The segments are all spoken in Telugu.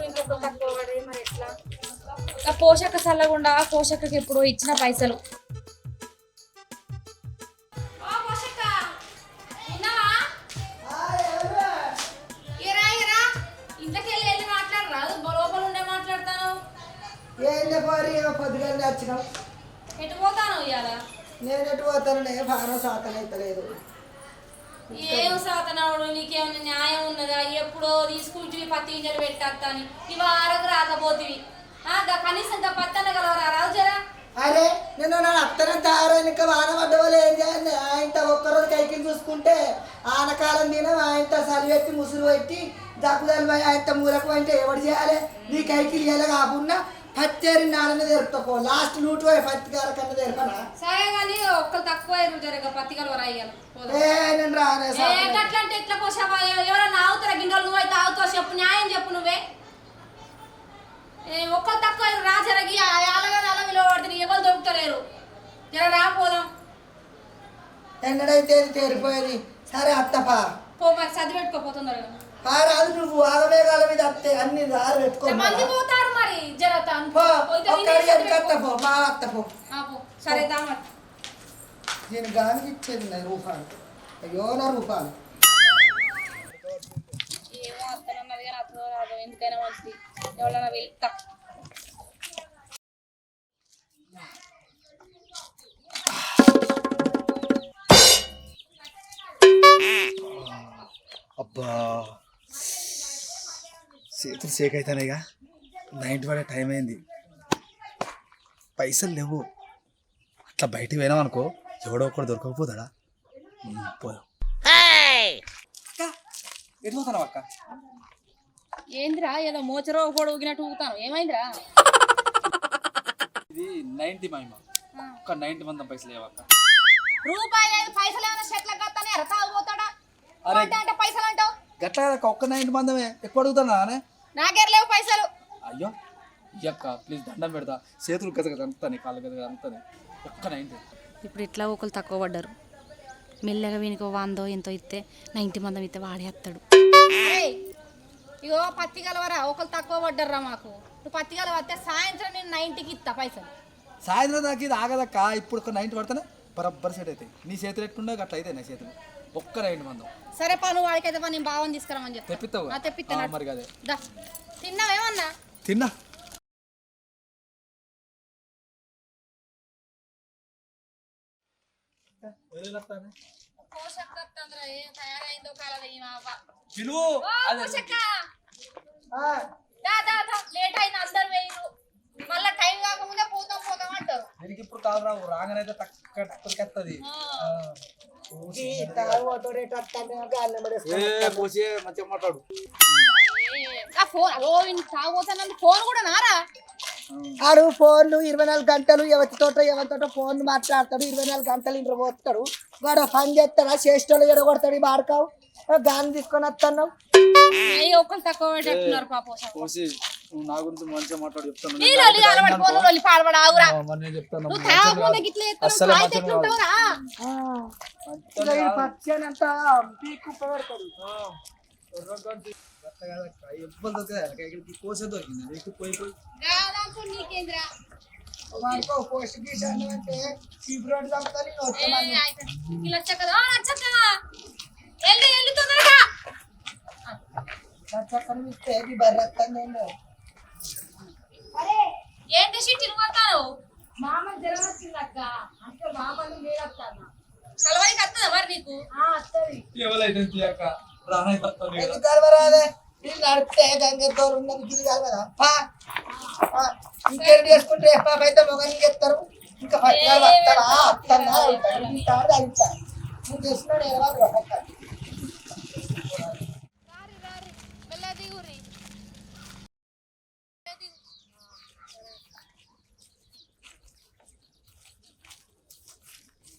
ఇంకొక తక్కువ పడే మరి ఎట్లా ఆ పోషక సల్లగుండా పోషకకి ఎప్పుడు ఇచ్చిన పైసలు పొద్దుగానే వచ్చినావు ఎటు పోతాను ఇవాళ నేను ఎటు పోతాను ఫారం సాతన అవుతలేదు ఏం సాతనవుడు నీకేమన్నా న్యాయం ఉన్నదా ఎప్పుడో తీసుకుంటే పత్తి గింజలు పెట్టేస్తాని ఇవి ఆరకు రాకపోతివి కనీసం ఇంకా పత్తన కలవరా రాదు జరా అరే నేను నా అత్తనంత ఆరోగ్య వాన పడ్డవాళ్ళు ఏం చేయాలి ఆయనతో ఒక్కరోజు కైకిలు చూసుకుంటే ఆనకాలం తినం ఆయనతో సలివెత్తి ముసురు పెట్టి దక్కుదాలు పోయి ఆయనతో మూలకు అంటే ఎవడు చేయాలి నీ కైకిలు చేయాలి కాకుండా పత్తేరి నాడనే తెరుపుతాకో లాస్ట్ నూటు పోయి పత్తి గార కన్నా తెరపనా సరే కానీ ఒక్కరు తక్కువ జరగ పత్తి కలవరా నేను రానే అంటే ఎట్లా పోసావా ఎవరైనా ఆగుతారా గింజలు నువ్వు అయితే ఆగుతావు చెప్పు న్యాయం చెప్పు నువ్వే ఒక్కరు తక్కువ రా జరగి అలాగే అలా విలువబడుతుంది ఎవరు దొరుకుతలేరు జర రాపోదాం ఎన్నడైతే తేరిపోయేది సరే అత్తపా పో మరి చదివి పెట్టుకోపోతుందా రాదు నువ్వు ఆగమేఘాల మీద అత్తే అన్ని దారి పెట్టుకో మంది పోతారు మరి జరగపో మా అత్తపో సరే దామ నేను గానికి ఇచ్చేది రూపాయలు అయ్యో నా రూపాయలు ఏమో అత్తనన్నది కానీ అత్తదో రాదు ఎందుకైనా మంచిది ఎవరైనా వెళ్తా అబ్బా చేతులు సేక్ అవుతానేగా నైట్ పడే టైం అయింది పైసలు లేవు అట్లా బయటికి పోయినామనుకో ఎవడో ఒకటి దొరకకపోతాడా పోదాం ఎటు పోతున్నావు అక్క ఏందిరా ఏదో మోచరో కూడా ఊగినట్టు ఊగుతాను ఏమైందిరా ఇది 90 మహిమ ఒక్క 90 మందం పైసలు లేవక్క రూపాయలు పైసలు ఏమైనా చెట్ల కత్తానే తాగుపోతాడా అంటే పైసలు అంటావు గట్లా ఒక్క 90 మందమే ఎక్కువ అడుగుతానా నాకెరలేవు పైసలు అయ్యో ఇయ్యక్క ప్లీజ్ దండం పెడతా చేతులు గదగద అంతానే కాళ్ళు గదగద అంతానే ఒక్క 90 ఇప్పుడు ఇట్లా ఒకరు తక్కువ పడ్డారు మెల్లగా వీనికి 100 ఎంతో ఇస్తే 90 మందం ఇస్తే వాడేస్తాడు ఇగో పత్తి కలవరా ఒకరు తక్కువ పడ్డారా మాకు నువ్వు పత్తి కలవస్తే సాయంత్రం నేను 90కి ఇస్తా పైసలు సాయంత్రం దాకా ఇది ఆగదక్క ఇప్పుడు ఒక 90 పడితేనే బరబ్బర్ సెట్ అవుతాయి నీ చేతులు ఎట్లుండే అట్లా అయితే నా చేతులు ఒక్క 90 మందం సరే పా నువ్వు వాడికైతే పా నేను బావని తీసుకురామని చెప్తా తెప్పిస్తావు తెప్పిస్తా మరి అదే తిన్నావేమన్నా తిన్నా లేట్ అయింది అందరు వేయరు మళ్ళీ టైం కాకముందే పోతాం పోతాం అంటారు ఇప్పుడు కాదు రావు రాగానైతే తక్కువది మంచిగా మాట్లాడు ఫోన్ కూడా నారా ఆడు ఫోన్లు 24 గంటలు ఎవరితోటో ఫోన్ మాట్లాడతాడు 24 గంటలు ఇంట్లో పోతాడు వాడు పని చేస్తాడా చేసేటోళ్ళు ఎడగొడతాడు ఈ బాడకావు గాని తీసుకొని వస్తున్నావు ఒకరు తక్కువ పెట్టేట్టున్నారు పాపం నా గురించి మంచిగా మాట్లాడు చెప్తాను కోసే దొరికింది పోయి ఏంటి షిట్టిని పోతాను మామ జ్వరం వచ్చిందక్క అంటే మామని నేడొస్తాను కలవరికి వస్తుందా మరి నీకు నడిపితే గంగతో ఉన్నది గిరి కలవదా ఇంకేం చేసుకుంటే పాప అయితే మొగని చేస్తారు ఇంకా పట్టాలు వస్తారా వస్తారా నువ్వు చేస్తున్నాడు ఎవరు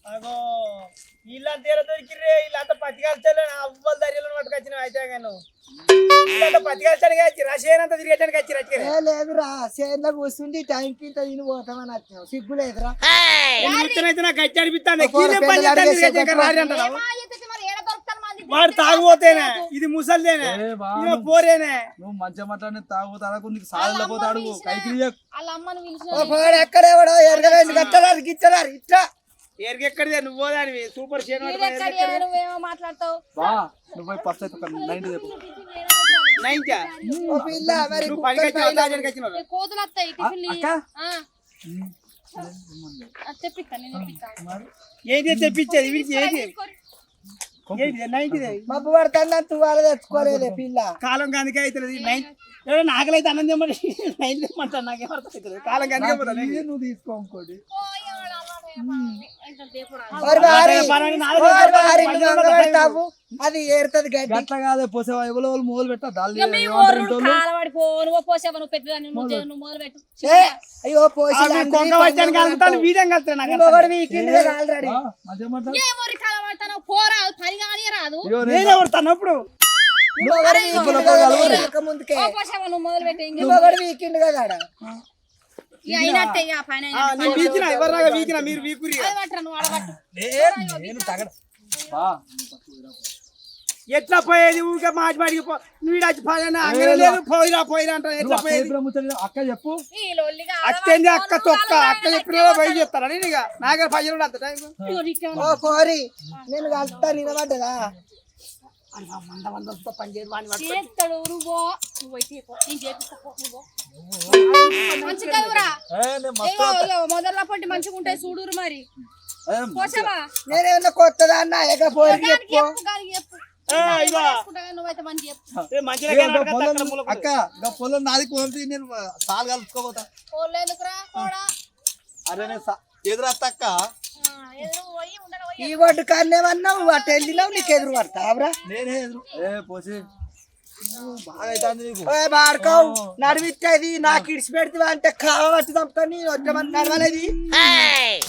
అగో వీళ్ళంతా ఎలా దొరికిర్రే వీళ్ళంతా పత్తికాల్చాలి అవ్వలు ధైర్యంలో పట్టుకొచ్చిన అయితే కానీ వీళ్ళంతా పత్తికాల్చానికి వచ్చి రసేనంతా తిరిగేటానికి వచ్చి లేదురా చేనులో కూర్చుండి టైంకి ఇంత తిని పోతామని వచ్చావు సిగ్గు లేదురా అయితే నాకు వచ్చి అనిపిస్తాను వాడు తాగుపోతేనే ఇది ముసలిదేనే ఏ బా, ఈమె పోరేనే నువ్వు మంచిగా మాట్లాడి తాగుతాడకు నీకు సాలపోతే అడుగు కైకిలి వాళ్ళ అమ్మను పిలిచిన ఓ పోడు ఎక్కడెవడో ఎరగవేసి కట్టడారు గిట్టడారు ఇట్లా ఎక్కడిదే నువ్వు పోదానివి సూపర్ షేర్ నువ్వేమో మాట్లాడతావు బా నువ్వు పోయి ఫస్ట్ అయితే ఒక 90 చెప్పు నైన్కా ఓ పిల్ల మరి నువ్వు పనికి వచ్చినావు ఏ కోతులు వస్తాయి టిఫిన్ అక్క తెప్పిస్తా నేను తెప్పిస్తా ఏది తెప్పించేది వీడికి ఏది ఏది నైన్కి మబ్బు పడుతున్నా తువ్వాల తెచ్చుకోలేదే పిల్ల కాలం గందుకే అవుతుంది నైన్ ఎవడో నాకలైతే అన్నం తెమ్మని నైన్ తెమ్మంటాను నాకేం అర్థం అవుతుంది కాలం గందుకే పోతాను నువ్వు తీసుకో ఇంకోటి మరి వారి నువ్వు వంగ పెడతావు అది ఏరుతుంది గడ్డి గట్ల కాదే పోసేవా ఎవరో వాళ్ళు మొదలు పెట్టా దాళ్ళు కాలవాడిపో నువ్వు పోసావా నువ్వు పెద్దదాన్ని నువ్వు మొదలు పెట్టు ఏ, అయ్యో పోసి కొంగ వచ్చాను కలుగుతాను వీడియం కలుగుతాను నాకు ఇంకొకటి వీకింది ఆల్రెడీ మంచిగా మాట్లాడు ఏ మొరి కాలవాడతాను పోరా పని కానీ రాదు నేనే కొడతాను ముందుకే ఓ పోసావా నువ్వు మొదలు పెట్టి ఇంక ఇంకొకటి వీకింది కదా ఆడ ఇక అయినట్టే ఇక పైన నేను వీకినా ఎవరిలాగా వీకినా మీరు వీకురి పట్టరా నువ్వు ఆడబట్టు నేను తగడ బా ఎట్లా పోయేది ఊరికే మాటి మాటికి నువ్వు వచ్చి పోయినా అంగనే లేదు పోయిరా అంట ఎట్లా అక్క పోయేది ఎప్పుడు ముచ్చట అక్క చెప్పు ఈ లొల్లిగా అక్కేంది అక్క తొక్క అక్క చెప్పిన పోయి చెప్తారా నేను ఇక నాకే పైసలు అంత టైం ఓ కోరి నేను కలుస్తా నిలబడ్డదా చేస్తాడు నువ్వు అయితే నేను చేపిస్తా నువ్వు మంచిగా కదురా మొదల పొట్టి మంచిగా ఉంటాయి చూడురు మరి పోసావా నేనేమన్నా కొత్తదా అన్న ఎగపోయి దానికి చెప్పు చెప్పు దానికి చెప్పు ఇగో నువ్వైతే మంచి చెప్పు మంచిగా అక్క ఇంకా పొలం నాది కోల్తి నేను సాల్ కలుపుకోపోతా కోళ్ళు ఎందుకురా కూడా అరే నేను ఎదురత్త అక్క ఎదురు పోయి ఉండడం పోయి ఈ ఒడ్డు కన్నేమన్నావు అటు వెళ్ళినావు నీకు ఎదురు పడతావురా నేనే ఎదురు పోసి బాగా అవుతుంది నీకు ఓ బాడుకోవు నడివిచ్చేది నాకు ఇడిచి పెడితే అంటే కావట్టి చంపుతాను వచ్చామని నడవలేదు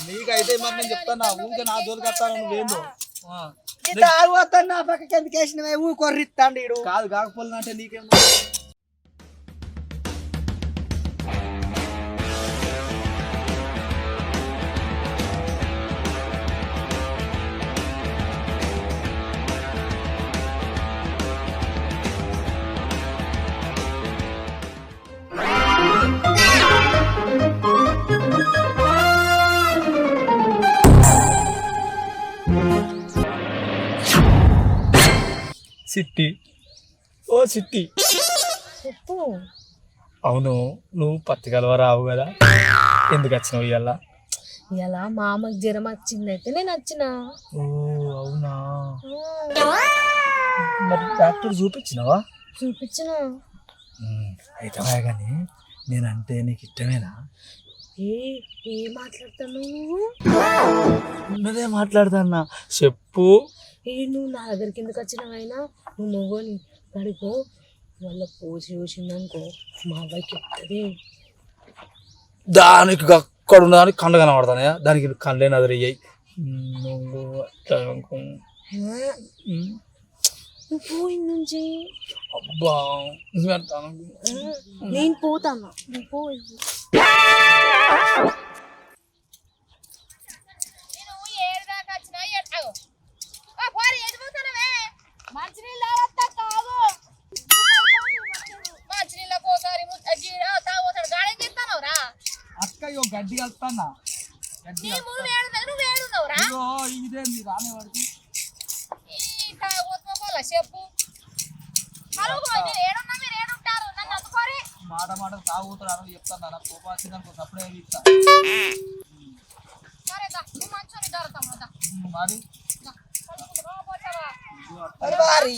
నీకైతే మరి నేను చెప్తాను ఊరికే నా జోలికి వస్తాను నువ్వేందో ఇంత ఆగిపోతాను నా పక్కకి ఎందుకు వేసినవే ఊ కొర్రిస్తాడు ఈడు కాదు కాకపోలే అంటే నీకేం సిట్టి ఓ సిట్టి చెప్పు అవును నువ్వు పత్తికలవ రావు కదా ఎందుకు వచ్చినావు ఇవాళ ఇలా మా అమ్మకి జ్వరం వచ్చిందైతే నేను వచ్చిన ఓ అవునా మరి డాక్టర్ చూపించినావా చూపించిన అయితే కానీ నేనంటే నీకు ఇష్టమేనా ఏ మాట్లాడతావు నువ్వు ఉన్నదే మాట్లాడతాన్నా చెప్పు నువ్వు నా దగ్గరికి ఎందుకు వచ్చినావైనా నువ్వు మొగోని పడిపో వాళ్ళ పోసి చూసిందనుకో మా అబ్బాయికి చెప్తుంది దానికి అక్కడ ఉన్నదానికి కండ కనబడతానయా దానికి కండ్లే నదిరయ్యాయి నువ్వు అట్లా అనుకో. నువ్వు పోయి నుంచి అబ్బా నిజమే అంటాను. నేను పోతాను నువ్వు పోయి మంచినీళ్ళు కాదు మంచినీళ్ళకి ఒకసారి తాగుతాడు గాడేం చేస్తానవురా అక్క ఇగో గడ్డి కలుపుతానా గడ్డి నువ్వు వేడున్నావురా ఇగో ఇదేంది రానేవాడికి ఈ తాగుతున్నా చెప్పు ఏడున్నా మీరు ఏడుంటారు నన్ను అందుకోరి మాట మాట తాగుతారు చెప్తాను నాకు కోపం వచ్చిందనుకో సప్పుడే ఇస్తా సరే నువ్వు మంచోని జరుగుతాం మరి వారి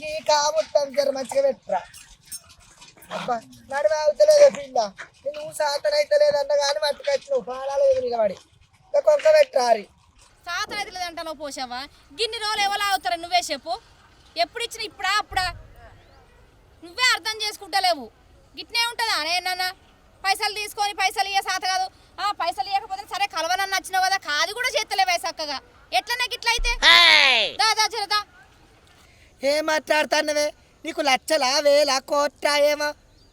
ఈ కాబుట్టం జర మంచిగా పెట్టురా అబ్బా నడివి అవుతలేదు పిల్ల నువ్వు సాతన అయితే లేదన్న కానీ మట్టుకొచ్చి నువ్వు పాడాలేదు నిలబడి ఇంకా కొంత పెట్టురారి సాత రైతులు అంటావు పోసావా గిన్ని రోజులు ఎవరు అవుతారా నువ్వే చెప్పు ఎప్పుడు ఇచ్చిన ఇప్పుడా అప్పుడా నువ్వే అర్థం చేసుకుంటలేవు గిట్నే ఉంటుందా నేనన్నా పైసలు తీసుకొని పైసలు ఇయ్య సాత కాదు పైసలు ఇవ్వకపోతే సరే కలవనని నచ్చినావు కదా కాదు కూడా చేస్తలేవే చక్కగా ఎట్లనే గిట్లయితే దాదా జరదా ఏం మాట్లాడుతానవే నీకు లచ్చలా వేలా కోట్ట ఏమో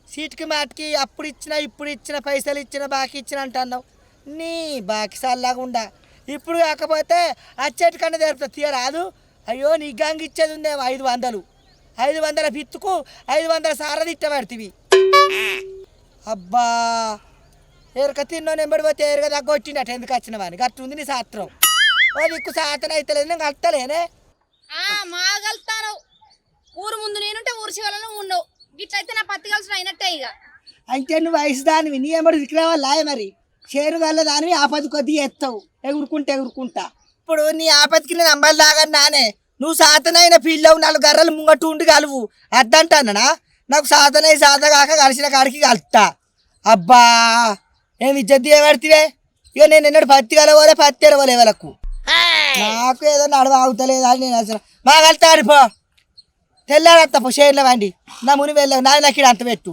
సీటుకి మాటికి అప్పుడు ఇచ్చిన ఇప్పుడు ఇచ్చిన పైసలు ఇచ్చిన బాకీ ఇచ్చిన అంటున్నావు నీ బాకీ సల్లాగుండా ఇప్పుడు కాకపోతే అచ్చేటి కన్నా తెరుపుతా తీయరాదు అయ్యో నీ గంగ ఇచ్చేది ఉందేమో 500. 500 పిత్తుకు 500 సార తిట్టబడుతుంది. అబ్బా ఎరక తిన్నో నెంబడి పోతే ఎరగ తగ్గొచ్చిండట ఎందుకు వచ్చినవాని గట్టుంది నీ శాస్త్రం. ఓ దిక్కు శాతం అయితే లేదు నేను కట్టలేనే. మాగలుతాను ఊరు ముందు నేనుంటే ఊరు చివరలో ఉండవు గిట్లయితే నా పత్తి కలిసి అయినట్టే ఇక. అంటే నువ్వు వయసు దానివి నీ ఎంబడి దిక్కురావాలా మరి షేరు గల్ల దానివి ఆపది కొద్దిగా ఎత్తావు ఎగురుకుంటా. ఇప్పుడు నీ ఆపతికి నేను అంబలి దాగని నానే నువ్వు సాతనైన ఫీల్డ్ 4 గర్రలు ముంగట్టు ఉండి కలువు అద్దంటానా. నాకు సాతనై సాతగాక కలిసిన కాడికి కలుపుతా. అబ్బా ఏమి ఇజ్జత్ ఏమడితే ఇక నేను ఎన్నడు పత్తి కలవలే పత్తి ఎరవలే వాళ్ళకు. నాకు ఏదో నడవ అవుతలేదా అని నేను అసలు మా కలుతా ఆడిపో తెల్లారత్తపో షేర్ల వండి నా ముని వెళ్ళావు నా నాకు అంత పెట్టు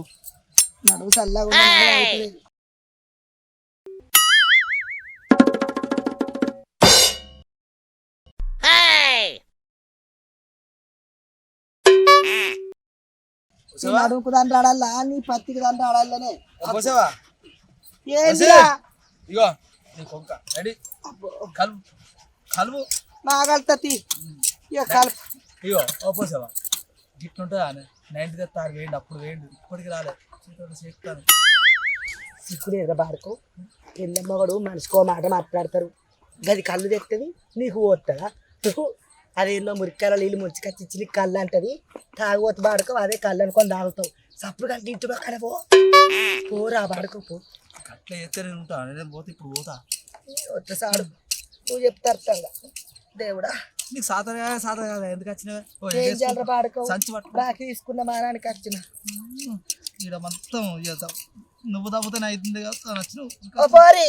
నడువు చల్లగా నడువుకు దాని రాడాలా నీ పత్తికి దాని రాడాలనే పోసావా ఏందిరా ఇగో నీ కొంక రెడీ కలుపు కలుపు మా కలుతీ ఇక కలుపు. ఇగో ఓ పోసావా గిట్లుంటుందా 90 తెస్తారు వేయండి అప్పుడు వేయండి ఇప్పటికి రాలేదు చేస్తాను. ఇప్పుడు ఎదురు బాడుకో పెళ్ళమ్మగడు మనిషికో మాట మాట్లాడతారు గది కళ్ళు తెస్తుంది నీకు పోతుందా అదేందో మురికాయల నీళ్ళు మురిచికొచ్చి నీకు కళ్ళు అంటది తాగుపోతు బాడుకో అదే కళ్ళు అనుకొని తాగుతావు సప్పుడు కలిసి ఇంటి పక్కన పోరా బాడుకో పో అట్లా చేస్తే నేను ఉంటాను నేను పోతే ఇప్పుడు పోతా వచ్చేసాడు నువ్వు చెప్తా అర్థంగా దేవుడా నీకు సాతర కాదా ఎందుకు వచ్చినావే ఏం చేయాలరా బాడుకో సంచి పట్టు బాకి తీసుకున్న మానానికి వచ్చిన ఇక్కడ మొత్తం నువ్వు తగ్గితే అవుతుంది కదా నచ్చినావు ఓ పోరి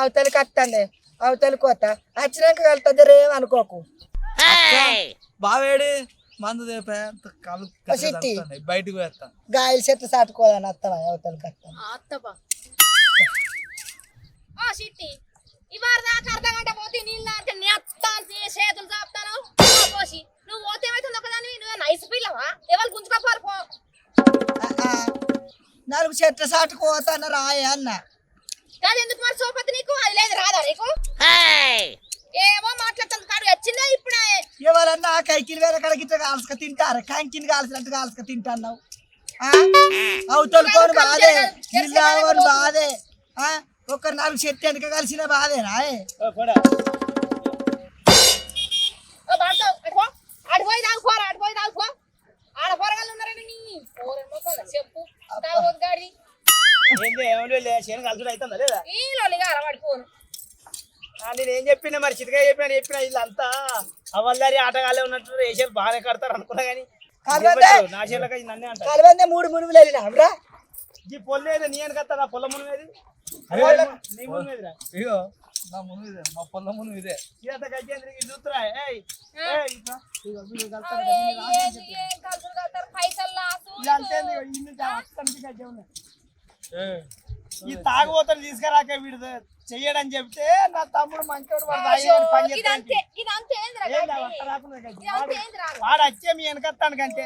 అవతలికి వస్తాండే అవతలికి వస్తా వచ్చినాక కలుతుంది రేం అనుకోకు బావేడి మందు కాలు సిట్టి. బయటకు వేస్తాను గాయలు చెట్టు సాటుకోవాలని వస్తావా అవతలికి వస్తాను అత్తపా ఓ సిట్టి ఇవాళ దాకా అర్ధ గంట పోతే నీళ్ళు అంటే నీ అత్త చేతులు చాపుతాను పోసి నువ్వు పోతే ఏమైతుంది ఒకదాని నువ్వు నైస్ పిల్లవా ఎవరు గుంజుకోపారు పో. 4 చెట్ల సాటుకోతాను రాయ అన్న కాదు ఎందుకు మరి సోపతి నీకు అది లేదు రాదా నీకు ఏమో మాట్లాడుతుంది కాడు వచ్చిందా ఇప్పుడే ఎవరన్నా కైకిలు వేరే కడ గిట్ట కాల్సుక తింటారు కంకిని కాల్సినట్టు కాల్సుక తింటున్నావు అవతలుకోని బాధే ఇల్లాని బాధే ఒక 4 చెట్టు వెనక కలిసిన బాధేనా అడిపోయి దాగుకోరా అడిపోయి దాగుకో ఆడ పొరగాళ్ళు ఉన్నారని నీ చెప్పు తాగోదు గాడి చేను కలుసుడు అవుతుందా లేదా ఈ లోలిగా అలవాడిపోను. నేను ఏం చెప్పినా మరి చితగా చెప్పినా వీళ్ళంతా అవల్లారి ఆటగాళ్ళే ఉన్నట్టు వేసారు బాగానే కడతారు అనుకున్నా కానీ నా చేనులకి నన్నే అంటారు కలవందే 3 మునుగులు వెళ్ళినా ఈ పొల్లు నీ అని కత్తా పొల్ల మునివేది నీ మునివేదిరా ఇగో నా మును ఇదే మా పొల్ల మును ఇదే ఇదంతా గజ్జేంద్రకి చూస్తురా ఏం కలుసులు కలుతారు పైసలు లాసు ఈ తాగుబోతలు తీసుకురాక వీడు చెయ్యడని చెప్తే నా తమ్ముడు మంచోడు పని వాడు వచ్చే మీ వెనకత్తానికంటే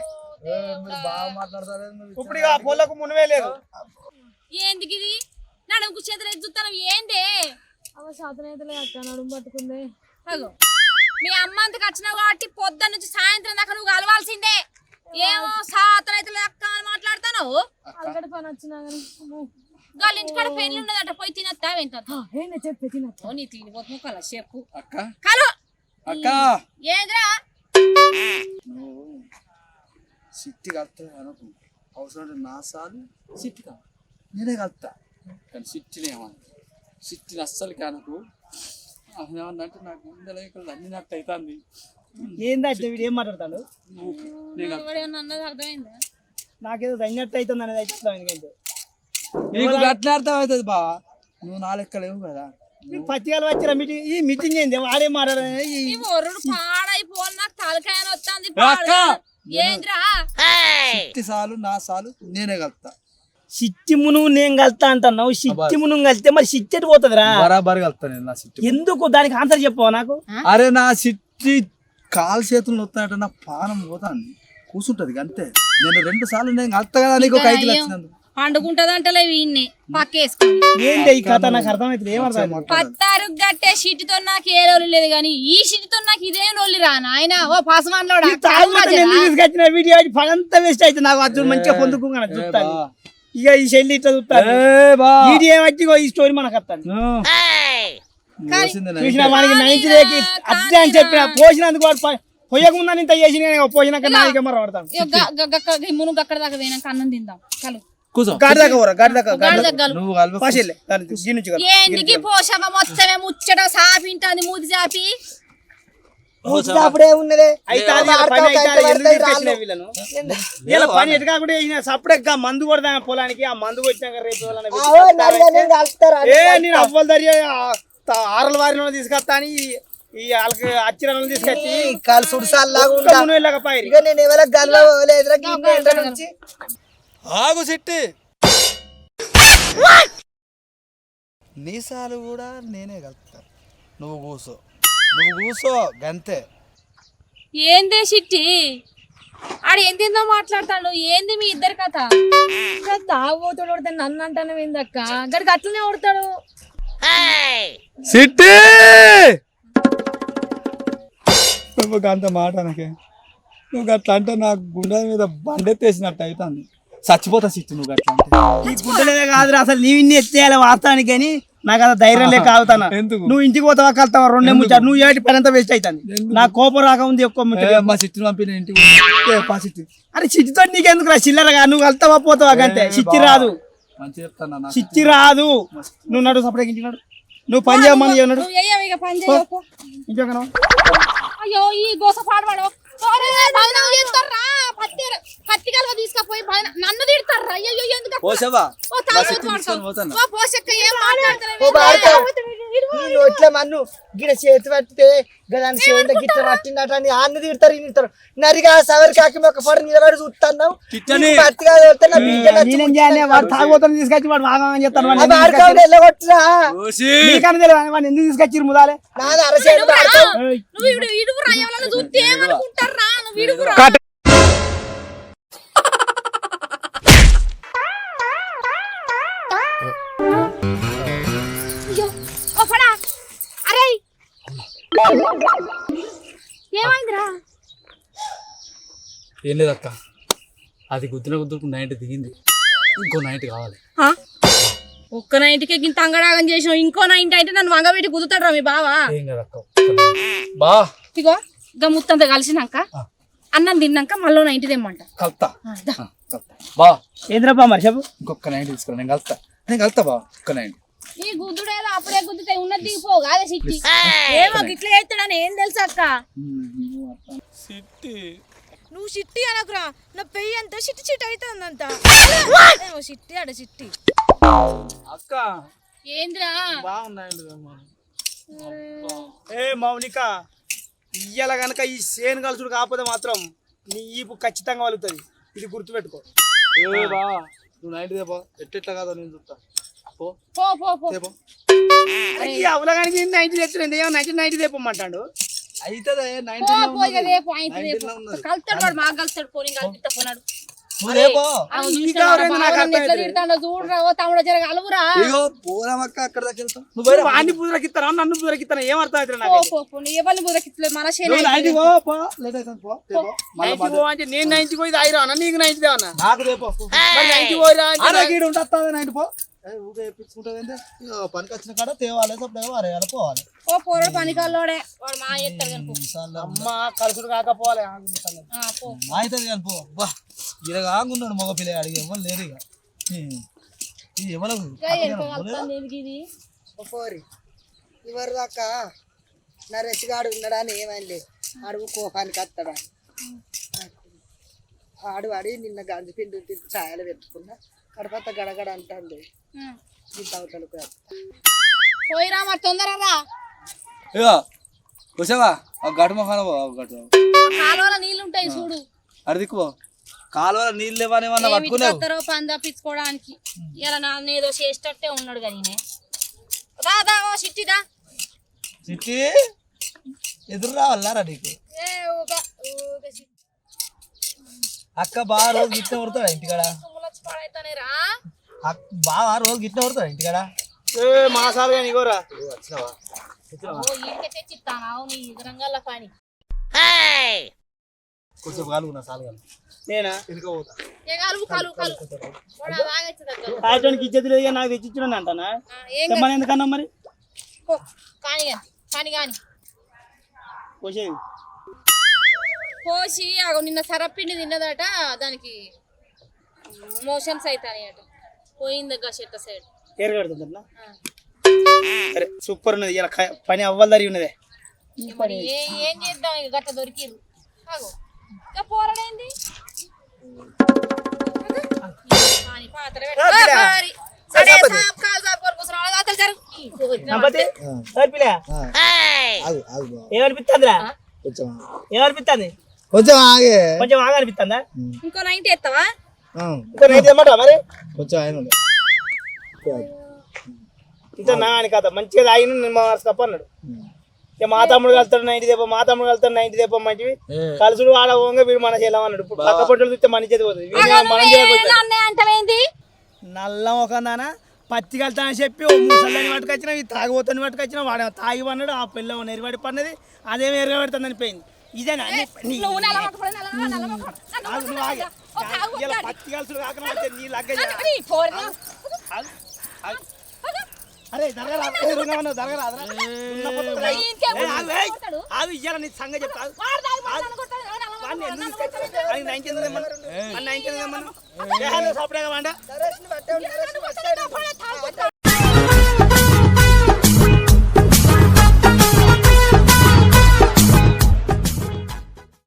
బాగా మాట్లాడతారు ఇప్పుడు ఇక పొలకు మునివే లేదు ఏంది ఇది నడుముకు చేతులు ఎత్తుతాను ఏందే అవ సాతనైతలే అక్క నడుము పట్టుకుందే. అగో మీ అమ్మ అంతకు వచ్చినావు కాబట్టి పొద్దున్న నుంచి సాయంత్రం దాకా నువ్వు కలవాల్సిందే. ఏమో సాతనైతే అక్క అని మాట్లాడతాను అక్కడ పని వచ్చినా కానీ వాళ్ళ ఇంటికాడ పెళ్లి ఉన్నదట పోయి తినత్తా ఎంత చెప్పి తినచ్చు నీ తినిపోతు కల చెప్పు అక్క కలు అక్క ఏంద్రా సిట్టి కలుతా అనుకు అవసరం నా సాలు సిట్టి కా నేనే కలుతా కానీ సిట్టిని ఏమన్నా సిట్టిని అస్సలు కానకు ఏమన్నంటే నాకు ముందర ఇక్కడ అన్ని నట్టు అవుతుంది ఏందంటే వీడు ఏం మాట్లాడతాడు అన్నది అర్థమైందా నాకేదో తగినట్టు అవుతుంది అనేది అయితే ఎందుకంటే నీకు గట్ల అర్థం అవుతుంది బావా నువ్వు నా లెక్క లేవు కదా పచ్చికాలు వచ్చిన మీటింగ్ ఈ మీటింగ్ ఏంది వాడే మాట్లాడే ఈ ఒర్రుడు పాడైపోవాలి నాకు తలకాయని వస్తుంది అక్క ఏంద్రా సిట్టి సాలు నా సాలు నేనే కలుతా సిట్టి మునుగు నేను కలుతా అంటున్నావు సిట్టి మునుగు కలితే మరి సిట్టి ఎటు పోతుందిరా బరాబర్ కలుతా నేను నా సిట్టి ఎందుకు దానికి ఆన్సర్ చెప్పవా నాకు అరే నా సిట్టి కాలు చేతులు వస్తాయంటే నా పానం పోతాను కూర్చుంటది అంతే నేను 2 సార్లు నేను కలుతా కదా నీకు 5 వచ్చినందుకు పండుకుంటదంటలే వీడిని పక్కేసుకొని ఏంటి ఈ కథ నాకు అర్థమైతుంది ఏమర్థం పత్తారు గట్టే షిట్టితో నాకు ఏ రోజు లేదు కానీ ఈ షిట్టితో నాకు ఇదేం రోజు రా నాయన ఓ పసమాన్లోడా తీసుకొచ్చిన వీడియో పనంతా వేస్ట్ అయితే నాకు అర్జున్ మంచిగా పొందుకున్నాను చూస్తాను ఇక ఈ చెల్లి ఇట్లా చూస్తాను వీడియో ఏమచ్చి ఈ స్టోరీ మనకు వస్తాను చూసిన వానికి 90 రేకి అట్లా అని చెప్పిన పోసినందుకు పోయకముందని ఇంత చేసిన పోసినాక నా కెమెరా పడతాను మునుగు అక్కడ దాకా పోయినాక అన్నం తిందాం కలు ఎందుకు పోషమ్మ మొత్తమే ముచ్చట సాపింటుంది మూతి చాపి అప్పుడే ఉన్నదే పని ఎటు కాకుండా సప్పుడే మందు కొడదాం పొలానికి ఆ మందు వచ్చినాక రేపు నేను అవ్వలు దరి ఆరల వారిలో తీసుకొస్తా అని ఈ వాళ్ళకి అచ్చిరాలను తీసుకొచ్చి కాలు సుడిసాల్లాగా నేను ఎవరికి గల్వలేదురా నుంచి ఆగు సిట్టి నీసాలు కూడా నేనే కలుపుతా నువ్వు కూసో గంతే ఏందే షిట్టి ఆడు ఏందేందో మాట్లాడతాడు ఏంది మీ ఇద్దరు కథ తాగుబోతాడు కొడతాడు నన్ను అంటాను ఏందక్క గడికి అట్లనే కొడతాడు సిట్టి నువ్వు అంత మాట నాకే నువ్వు అట్లా అంటే నాకు గుండె మీద బండెత్తేసినట్టు అవుతుంది చచ్చిపోతా సిట్టి నువ్వు అట్లా అంటే ఈ గుడ్డలే కాదురా అసలు నీవు ఇన్ని ఎత్తేయాలి వాస్తవానికి కానీ నాకు అది ధైర్యం లేక ఆగుతానా ఎందుకు? నువ్వు ఇంటికి పోతావా కలుతావా రెండే ముచ్చారు నువ్వు ఏటి పని అంతా వేస్ట్ అవుతుంది నా కోపం రాక ఉంది ఎక్కువ మా సిట్టిని పంపిన ఇంటికి పా సిట్టి అరే చిట్టితో నీకెందుకు రా చిల్లరగా నువ్వు కలుతావా పోతావా అంతే చిట్టి రాదు మంచిగా చెప్తాను చిట్టి రాదు నువ్వు నడు సపరేట్ ఇంటికి నడు నువ్వు పని చేయమని చేయన్నాడు నువ్వు చెయ్యవు ఇక పని చేయకు ఇంకొక అయ్యో ఈ గోస పాడవాడు పత్తి కలవ తీసుకపోయి నన్ను తిడతారా అయ్యో ఎందుకు పోసావా ఓ పోషక్క ఏం ఇట్లా మన్ను గిడ చేతి పట్టితే గదాని చేతి గిట్ల పట్టినట్టు అని అన్ని తిడతారు ఇన్ని తిడతారు నరిగా సవరి కాకి ఒక పొడ నిలబడి చూస్తున్నావు పత్తిగా తాగుబోతాను తీసుకొచ్చి వాడు భాగం చెప్తాను వెళ్ళగొట్టురా నీకన్నా తెలియదు వాడిని ఎందుకు తీసుకొచ్చి ముదాలే నాది అరచేతి నువ్వు ఇడుగు రాయవాళ్ళని చూస్తే ఏమనుకుంటారా నువ్వు ఇడుగు రా ఏమైందిరా ఏం లేదక్క అది గుద్దుకు 90 దిగింది ఇంకో 90 కావాలి ఒక్క నైట్కి ఇంత అంగడాగం చేసినావు ఇంకో 90 అయితే నన్ను వంగబెట్టి కుదుతాడు రా మీ బావా ఏం కదక్క బా ఇగో ఇక ముత్తంతా కలిసినాక అన్నం తిన్నాక మళ్ళీ 90 తెమ్మంట కలుతా బా ఏంద్రబ్బా మరి చెప్పు ఇంకొక 90 తీసుకురా నేను కలుతా బా ఒక్క 90 ఈ గుద్దుడు ఏదో అప్పుడే గుద్దుతాయి ఉన్నది దిగిపో కాదే సిట్టి ఏమో గిట్ల చేస్తాడని ఏం తెలుసు అక్క సిట్టి నువ్వు చిట్టి అనకురా నా పెయ్యి అంతా చిట్టి చిట్టి అవుతుందంత చిట్టి ఆడ చిట్టి అక్క ఏంద్రా ఏ మౌనిక ఇయ్యాల గనక ఈ సేను కలుసుడు కాకపోతే మాత్రం నీ ఈపు ఖచ్చితంగా వలుగుతుంది ఇది గుర్తుపెట్టుకో ఏ బా నువ్వు 90 దేపో ఎట్లా కాదో నేను చూస్తా పో పో పో పో ఈ అవలగానికి 90 తెచ్చులేదు ఏమో 90 తెప్పమంటాడు అయితదే కలుతాడు వాడు మాకు కలుతాడు పోనీ కలిపిస్తా పోనాడు చూడరా ఓ తమ్ముడు జర కలువురా పోరామక్క అక్కడ దాకా వెళ్తాం వాడిని పూజలకిస్తారా నన్ను పూజలకిస్తాను ఏమర్థం అవుతుంది ఎవరిని బుదకిస్తలేదు మన అంటే నేను 90 పోయి తాగిరా నీకు 90 దేవన్నా నాకు రేపు 90 పోయిరా ఉంటుంది 90 పో ఊగే ఎప్పించుకుంటుంది పనికి వచ్చిన కాడ తేవాలి అరేయాలి పోవాలి ఓ పోరడు పనికాల్లోడే వాడు మా ఎత్తాడు కనుకో అమ్మ కలుసుడు కాకపోవాలి అవుతుంది కానీ పో బా ఇలా కాకున్నాడు మగ పిల్ల అడిగి ఎవరు లేరు ఇక ఎవరు పోరి ఇవరు దాకా నా రెసిగాడు ఉన్నాడా అని ఏమైంది అడుగు కోపానికి వస్తాడా ఆడు వాడి నిన్న గంజి పిండి ఛాయలు పెట్టుకున్నా కడపత గడగడ అంటుంది ఇంత అవతలకు పోయిరా మరి తొందరరా ఇక వచ్చావా గటు మొహాన గటు కాలువలో నీళ్ళు ఉంటాయి చూడు అడిదిక్కుపో కాలువలో నీళ్ళు లేవనేమన్నా పట్టుకునేవు పని తప్పించుకోవడానికి ఇలా నాన్న ఏదో చేసేటట్టే ఉన్నాడు కదా ఈయన రాదా ఓ సిట్టిదా సిట్టి ఎదురు రావాలరా నీకు అక్క బాగా రోజు గిట్ట కొడతాడా ఇంటికాడ పడైతానే రా బాగా రోజు గిట్ల పడుతుంది ఇంటికాడ మా సార్ కానీ ఇగోరా వచ్చినావా తెచ్చిస్తాను నీ రంగాల పని కొంచెం కాలుగున్నా సాలు కాలు నేనా వెనుక పోతా కాయటానికి ఇచ్చేది లేదు నాకు తెచ్చిచ్చున్నాను అంటానా చెప్పమని ఎందుకన్నా మరి కానీ కానీ కానీ పోసేది పోసి అగో నిన్న సరపిండి తిన్నదట దానికి మోషన్స్ అవుతాయట పోయింది చెట్ట సైడ్ ఏరు కడుతుందన్నా సరే సూపర్ ఉన్నది ఇలా పని అవ్వాలి దరి ఉన్నదే మరి ఏం చేద్దాం ఇక గట్ట దొరికిరు అగో ఇక పోరడైంది ఏమనిపిస్తుందిరా ఏమనిపిస్తుంది కొంచెం ఆగే కొంచెం బాగా అనిపిస్తుందా ఇంకో 90 ఎత్తావా ఇంకో నైట్ తెమ్మంటా మరి కొంచెం ఆయన ఇంత నా అని కథ మంచిగా తాగిన నేను మా తప్ప అన్నాడు ఇక మా తమ్ముడు కలుతాడు 90 దేప మా తమ్ముడు కలుతాడు 90 దేప మంచివి కలుసుడు ఆడ పోగా వీడు మన చేయాలి అన్నాడు ఇప్పుడు పక్క పొట్టలు చూస్తే మన చేతి పోతుంది మనం అంటవేంది నల్లం ఒక నాన్న పత్తి కలుతా అని చెప్పి ఓ ముసల్లని పట్టుకొచ్చిన ఈ తాగిపోతాను పట్టుకొచ్చిన వాడు తాగి పన్నాడు ఆ పిల్ల నెరబడి పన్నది అదేమో ఎరగబెడుతుందని పోయింది ఇదేనా పత్తి కలుసుడు కాకుండా నీ లగ్గ అరే అది ఇయ్యాల నీ సంగ చెప్తా 90